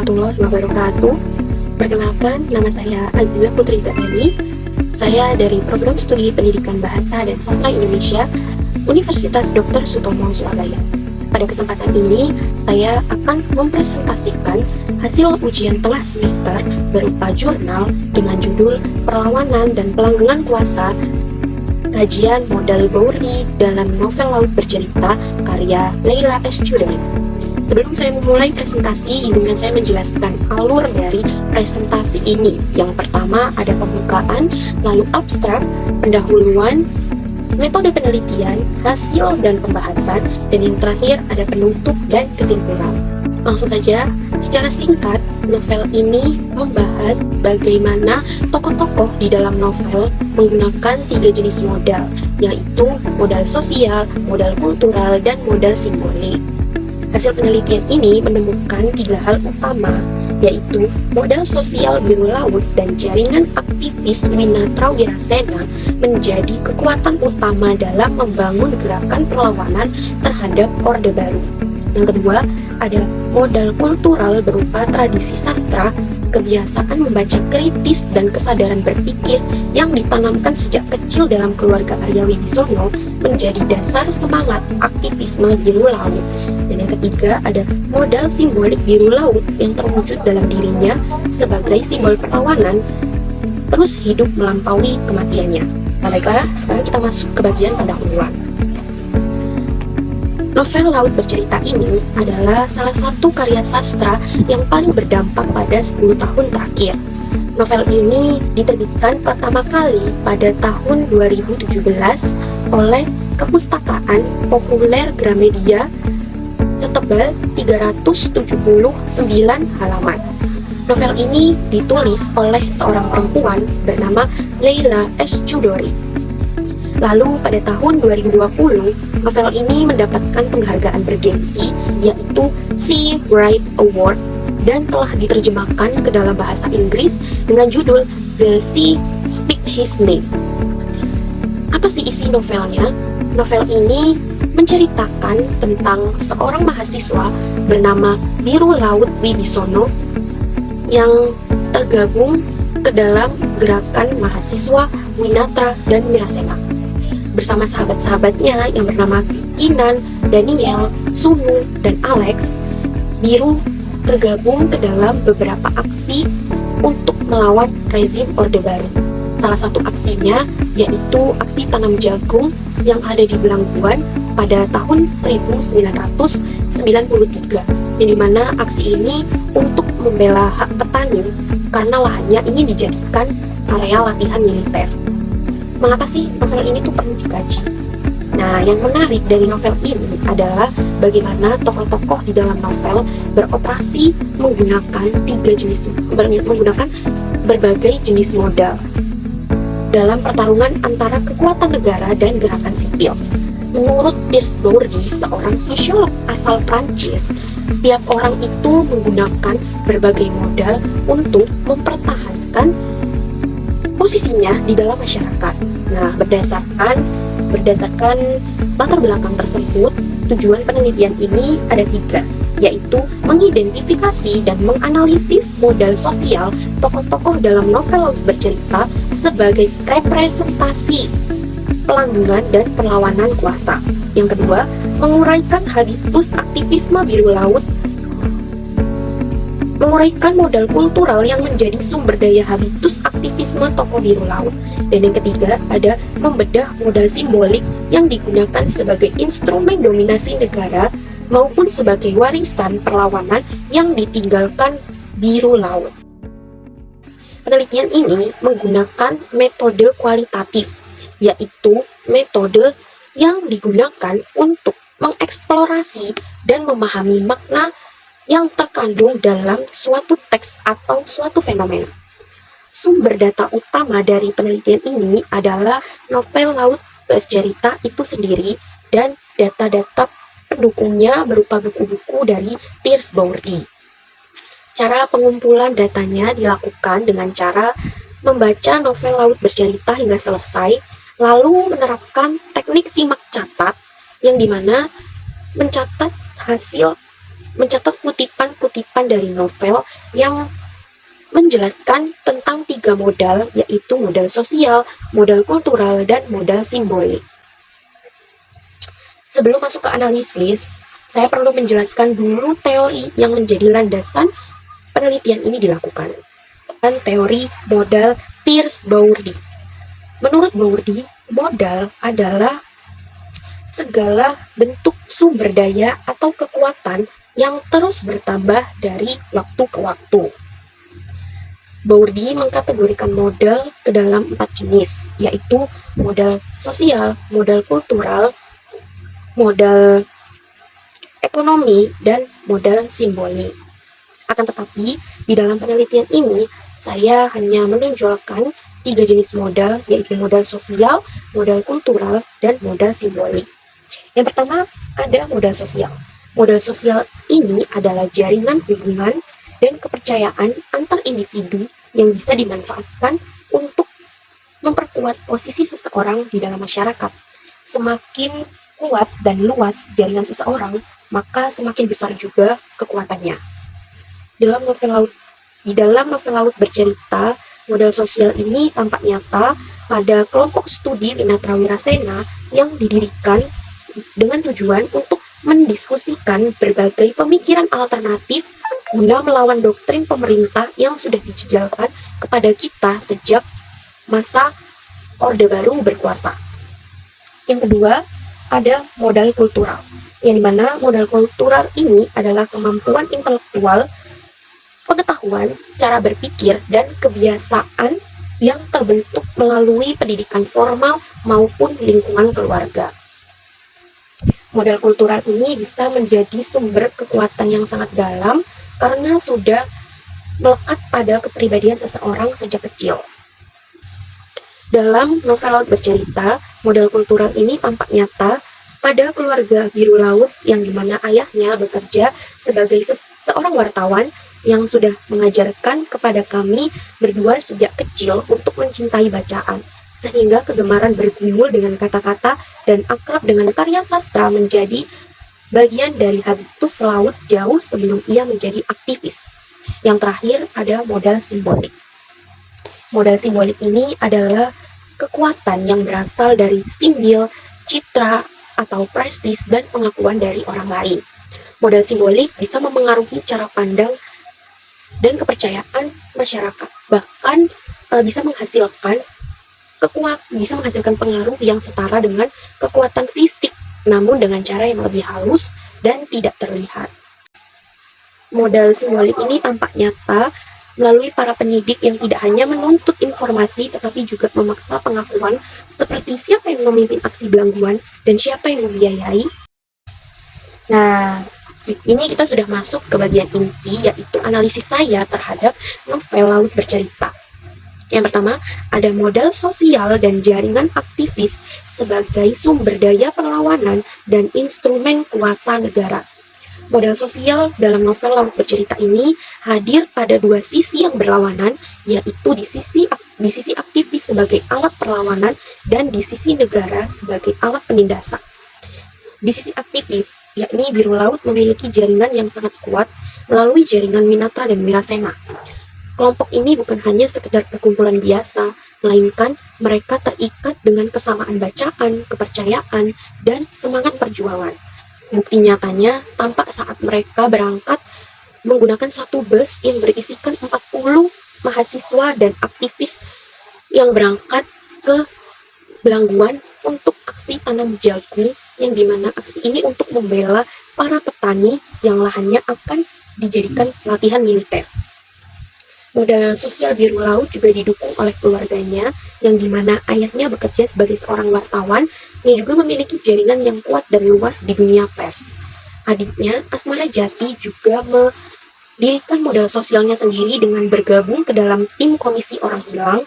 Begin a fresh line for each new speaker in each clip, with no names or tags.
warahmatullahi wabarakatuh. Perkenalkan, nama saya Azila Putri Zaini. Saya dari Program Studi Pendidikan Bahasa dan Sastra Indonesia, Universitas Dr. Sutomo, Surabaya. Pada kesempatan ini, saya akan mempresentasikan hasil ujian tengah semester berupa jurnal dengan judul Perlawanan dan Pelanggengan Kuasa, kajian modal Bourdi dalam novel Laut Bercerita karya Leila S. Chudori. Sebelum saya memulai presentasi, izinkan saya menjelaskan alur dari presentasi ini. Yang pertama ada pembukaan, lalu abstrak, pendahuluan, metode penelitian, hasil dan pembahasan, dan yang terakhir ada penutup dan kesimpulan. Langsung saja, secara singkat, novel ini membahas bagaimana tokoh-tokoh di dalam novel menggunakan 3 jenis modal, yaitu modal sosial, modal kultural, dan modal simbolik. Hasil penelitian ini menemukan 3 hal utama, yaitu modal sosial biru laut dan jaringan aktivis Winatra Wirasena menjadi kekuatan utama dalam membangun gerakan perlawanan terhadap Orde Baru. Yang kedua, ada modal kultural berupa tradisi sastra, kebiasaan membaca kritis dan kesadaran berpikir yang ditanamkan sejak kecil dalam keluarga Arya Wibisono menjadi dasar semangat aktivisme biru laut. Dan yang ketiga ada modal simbolik biru laut yang terwujud dalam dirinya sebagai simbol perlawanan terus hidup melampaui kematiannya. Nah, baiklah, sekarang kita masuk ke bagian pendahuluan. Novel Laut Bercerita ini adalah salah satu karya sastra yang paling berdampak pada 10 tahun terakhir. Novel ini diterbitkan pertama kali pada tahun 2017 oleh Kepustakaan Populer Gramedia setebal 379 halaman. Novel ini ditulis oleh seorang perempuan bernama Leila S. Chudori. Lalu pada tahun 2020, novel ini mendapatkan penghargaan bergengsi yaitu Sea Wright Award dan telah diterjemahkan ke dalam bahasa Inggris dengan judul The Sea Speak His Name. Apa sih isi novelnya? Novel ini menceritakan tentang seorang mahasiswa bernama Biru Laut Wibisono yang tergabung ke dalam gerakan mahasiswa Winatra dan Wirasena. Bersama sahabat-sahabatnya yang bernama Kinan, Daniel, Sumu, dan Alex, Biru tergabung ke dalam beberapa aksi untuk melawan rezim Orde Baru. Salah satu aksinya yaitu aksi tanam jagung yang ada di Belangguan pada tahun 1993, yang dimana aksi ini untuk membela hak petani karena lahannya ingin dijadikan area latihan militer. Mengapa sih novel ini tuh perlu dikaji? Nah, yang menarik dari novel ini adalah bagaimana tokoh-tokoh di dalam novel beroperasi menggunakan berbagai jenis modal dalam pertarungan antara kekuatan negara dan gerakan sipil. Menurut Pierce Bourdi, seorang sosiolog asal Prancis, setiap orang itu menggunakan berbagai modal untuk mempertahankan posisinya di dalam masyarakat. Nah, berdasarkan latar belakang tersebut, tujuan penelitian ini ada 3, yaitu mengidentifikasi dan menganalisis modal sosial tokoh-tokoh dalam novel Laut Bercerita sebagai representasi pelanggengan dan perlawanan kuasa. Yang kedua, menguraikan habitus aktivisme biru laut, menguraikan modal kultural yang menjadi sumber daya habitus aktivisme tokoh biru laut. Dan yang ketiga ada membedah modal simbolik yang digunakan sebagai instrumen dominasi negara maupun sebagai warisan perlawanan yang ditinggalkan biru laut. Penelitian ini menggunakan metode kualitatif, yaitu metode yang digunakan untuk mengeksplorasi dan memahami makna yang terkandung dalam suatu teks atau suatu fenomena. Sumber data utama dari penelitian ini adalah novel Laut Bercerita itu sendiri dan data-data pendukungnya berupa buku-buku dari Pierce Bourdi. Cara pengumpulan datanya dilakukan dengan cara membaca novel Laut Bercerita hingga selesai, lalu menerapkan teknik simak catat yang dimana mencatat hasil mencatat kutipan-kutipan dari novel yang menjelaskan tentang 3 modal, yaitu modal sosial, modal kultural, dan modal simbolik. Sebelum masuk ke analisis, saya perlu menjelaskan dulu teori yang menjadi landasan penelitian ini dilakukan. Dan teori modal Peirce-Bourdieu. Menurut Bourdieu, modal adalah segala bentuk sumber daya atau kekuatan yang terus bertambah dari waktu ke waktu. Bourdieu mengkategorikan modal ke dalam 4 jenis, yaitu modal sosial, modal kultural, modal ekonomi, dan modal simbolik. Akan tetapi, di dalam penelitian ini, saya hanya menonjolkan 3 jenis modal, yaitu modal sosial, modal kultural, dan modal simbolik. Yang pertama, ada modal sosial. Modal sosial ini adalah jaringan hubungan dan kepercayaan antar individu yang bisa dimanfaatkan untuk memperkuat posisi seseorang di dalam masyarakat. Semakin kuat dan luas jaringan seseorang, maka semakin besar juga kekuatannya. Di dalam novel Laut Bercerita, modal sosial ini tampak nyata pada kelompok studi Linatra Wirasena yang didirikan dengan tujuan untuk mendiskusikan berbagai pemikiran alternatif guna melawan doktrin pemerintah yang sudah dijejalkan kepada kita sejak masa Orde Baru berkuasa. Yang kedua, ada modal kultural, yang dimana modal kultural ini adalah kemampuan intelektual, pengetahuan, cara berpikir, dan kebiasaan yang terbentuk melalui pendidikan formal maupun lingkungan keluarga. Modal kultural ini bisa menjadi sumber kekuatan yang sangat dalam karena sudah melekat pada kepribadian seseorang sejak kecil. Dalam novel Laut Bercerita, modal kultural ini tampak nyata pada keluarga biru laut yang dimana ayahnya bekerja sebagai seorang wartawan yang sudah mengajarkan kepada kami berdua sejak kecil untuk mencintai bacaan, sehingga kegemaran bergumul dengan kata-kata dan akrab dengan karya sastra menjadi bagian dari habitus laut jauh sebelum ia menjadi aktivis. Yang terakhir ada modal simbolik. Modal simbolik ini adalah kekuatan yang berasal dari simbol, citra, atau prestis dan pengakuan dari orang lain. Modal simbolik bisa memengaruhi cara pandang dan kepercayaan masyarakat, bahkan bisa menghasilkan pengaruh yang setara dengan kekuatan fisik, namun dengan cara yang lebih halus dan tidak terlihat. Modal simbolik ini tampak nyata melalui para penyidik yang tidak hanya menuntut informasi tetapi juga memaksa pengakuan seperti siapa yang memimpin aksi belangguan dan siapa yang membiayai. Nah, ini kita sudah masuk ke bagian inti, yaitu analisis saya terhadap novel Laut Bercerita. Yang pertama, ada modal sosial dan jaringan aktivis sebagai sumber daya perlawanan dan instrumen kuasa negara. Modal sosial dalam novel Laut Bercerita ini hadir pada dua sisi yang berlawanan, yaitu di sisi aktivis sebagai alat perlawanan dan di sisi negara sebagai alat penindasan. Di sisi aktivis, yakni biru laut memiliki jaringan yang sangat kuat melalui jaringan Minatra dan Wirasena. Kelompok ini bukan hanya sekedar perkumpulan biasa, melainkan mereka terikat dengan kesamaan bacaan, kepercayaan, dan semangat perjuangan. Bukti nyatanya tampak saat mereka berangkat menggunakan satu bus yang berisikan 40 mahasiswa dan aktivis yang berangkat ke Belangguan untuk aksi tanam jagung, yang dimana aksi ini untuk membela para petani yang lahannya akan dijadikan pelatihan militer. Modal sosial biru laut juga didukung oleh keluarganya, yang dimana ayahnya bekerja sebagai seorang wartawan yang juga memiliki jaringan yang kuat dan luas di dunia pers. Adiknya, Asmara Jati, juga mendirikan modal sosialnya sendiri dengan bergabung ke dalam tim komisi orang hilang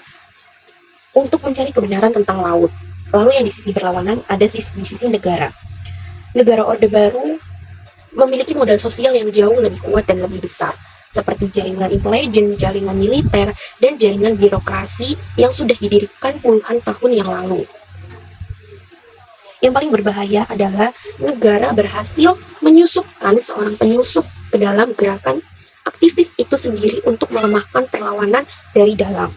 untuk mencari kebenaran tentang laut. Lalu yang di sisi berlawanan ada di sisi negara. Negara Orde Baru memiliki modal sosial yang jauh lebih kuat dan lebih besar, seperti jaringan intelijen, jaringan militer, dan jaringan birokrasi yang sudah didirikan puluhan tahun yang lalu. Yang paling berbahaya adalah negara berhasil menyusupkan seorang penyusup ke dalam gerakan aktivis itu sendiri untuk melemahkan perlawanan dari dalam.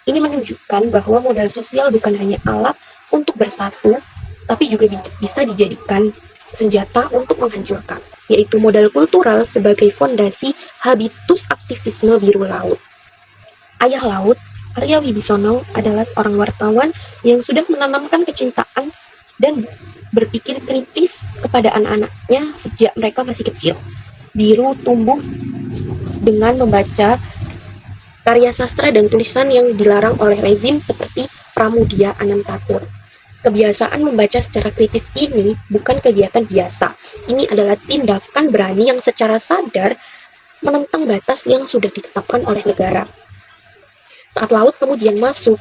Ini menunjukkan bahwa modal sosial bukan hanya alat untuk bersatu, tapi juga bisa dijadikan senjata untuk menghancurkan, yaitu modal kultural sebagai fondasi habitus aktivisme biru laut. Ayah laut, Arya Wibisono, adalah seorang wartawan yang sudah menanamkan kecintaan dan berpikir kritis kepada anak-anaknya sejak mereka masih kecil. Biru tumbuh dengan membaca karya sastra dan tulisan yang dilarang oleh rezim seperti Pramudia Anantatur. Kebiasaan membaca secara kritis ini bukan kegiatan biasa. Ini adalah tindakan berani yang secara sadar menentang batas yang sudah ditetapkan oleh negara. Saat Laut kemudian masuk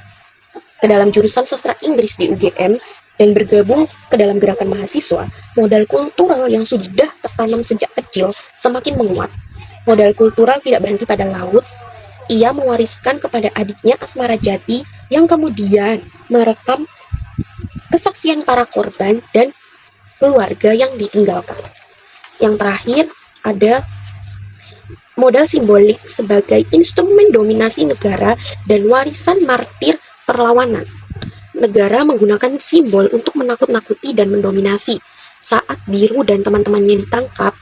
ke dalam jurusan sastra Inggris di UGM dan bergabung ke dalam gerakan mahasiswa, modal kultural yang sudah tertanam sejak kecil semakin menguat. Modal kultural tidak berhenti pada Laut. Ia mewariskan kepada adiknya Asmara Jati yang kemudian merekam kesaksian para korban dan keluarga yang ditinggalkan. Yang terakhir ada modal simbolik sebagai instrumen dominasi negara dan warisan martir perlawanan. Negara menggunakan simbol untuk menakut-nakuti dan mendominasi. Saat Biru dan teman-temannya ditangkap,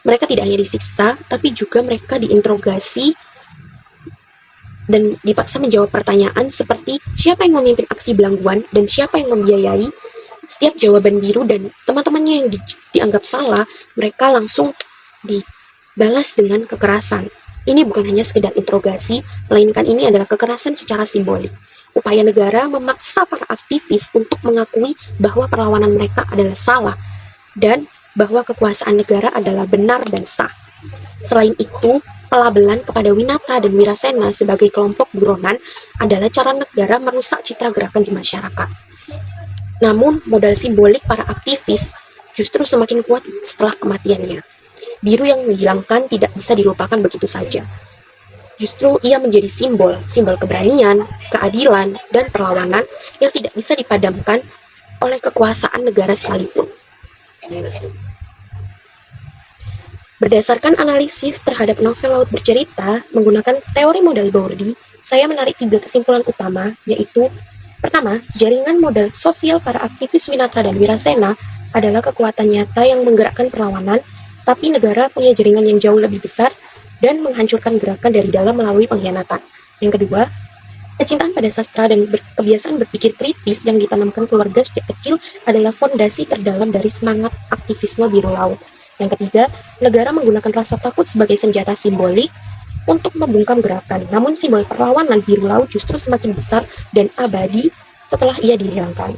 mereka tidak hanya disiksa, tapi juga mereka diinterogasi dan dipaksa menjawab pertanyaan seperti siapa yang memimpin aksi belangguan dan siapa yang membiayai. Setiap jawaban Biru dan teman-temannya yang dianggap salah, mereka langsung dibalas dengan kekerasan. Ini bukan hanya sekedar interogasi, melainkan ini adalah kekerasan secara simbolik. Upaya negara memaksa para aktivis untuk mengakui bahwa perlawanan mereka adalah salah dan bahwa kekuasaan negara adalah benar dan sah. Selain itu, pelabelan kepada Winata dan Wirasena sebagai kelompok buronan adalah cara negara merusak citra gerakan di masyarakat. Namun, modal simbolik para aktivis justru semakin kuat setelah kematiannya. Biru yang dihilangkan tidak bisa dilupakan begitu saja. Justru ia menjadi simbol keberanian, keadilan, dan perlawanan yang tidak bisa dipadamkan oleh kekuasaan negara sekalipun. Berdasarkan analisis terhadap novel Laut Bercerita menggunakan teori modal Bourdi, saya menarik 3 kesimpulan utama, yaitu pertama, jaringan modal sosial para aktivis Winata dan Wirasena adalah kekuatan nyata yang menggerakkan perlawanan, tapi negara punya jaringan yang jauh lebih besar dan menghancurkan gerakan dari dalam melalui pengkhianatan. Yang kedua, kecintaan pada sastra dan kebiasaan berpikir kritis yang ditanamkan keluarga sejak kecil adalah fondasi terdalam dari semangat aktivisme biru laut. Yang ketiga, negara menggunakan rasa takut sebagai senjata simbolik untuk membungkam gerakan. Namun simbol perlawanan biru laut justru semakin besar dan abadi setelah ia dihilangkan.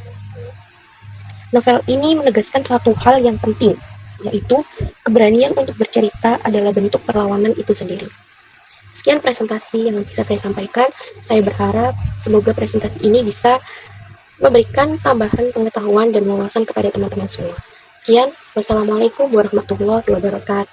Novel ini menegaskan satu hal yang penting, yaitu keberanian untuk bercerita adalah bentuk perlawanan itu sendiri. Sekian presentasi yang bisa saya sampaikan. Saya berharap semoga presentasi ini bisa memberikan tambahan pengetahuan dan wawasan kepada teman-teman semua. Sekian, wassalamualaikum warahmatullahi wabarakatuh.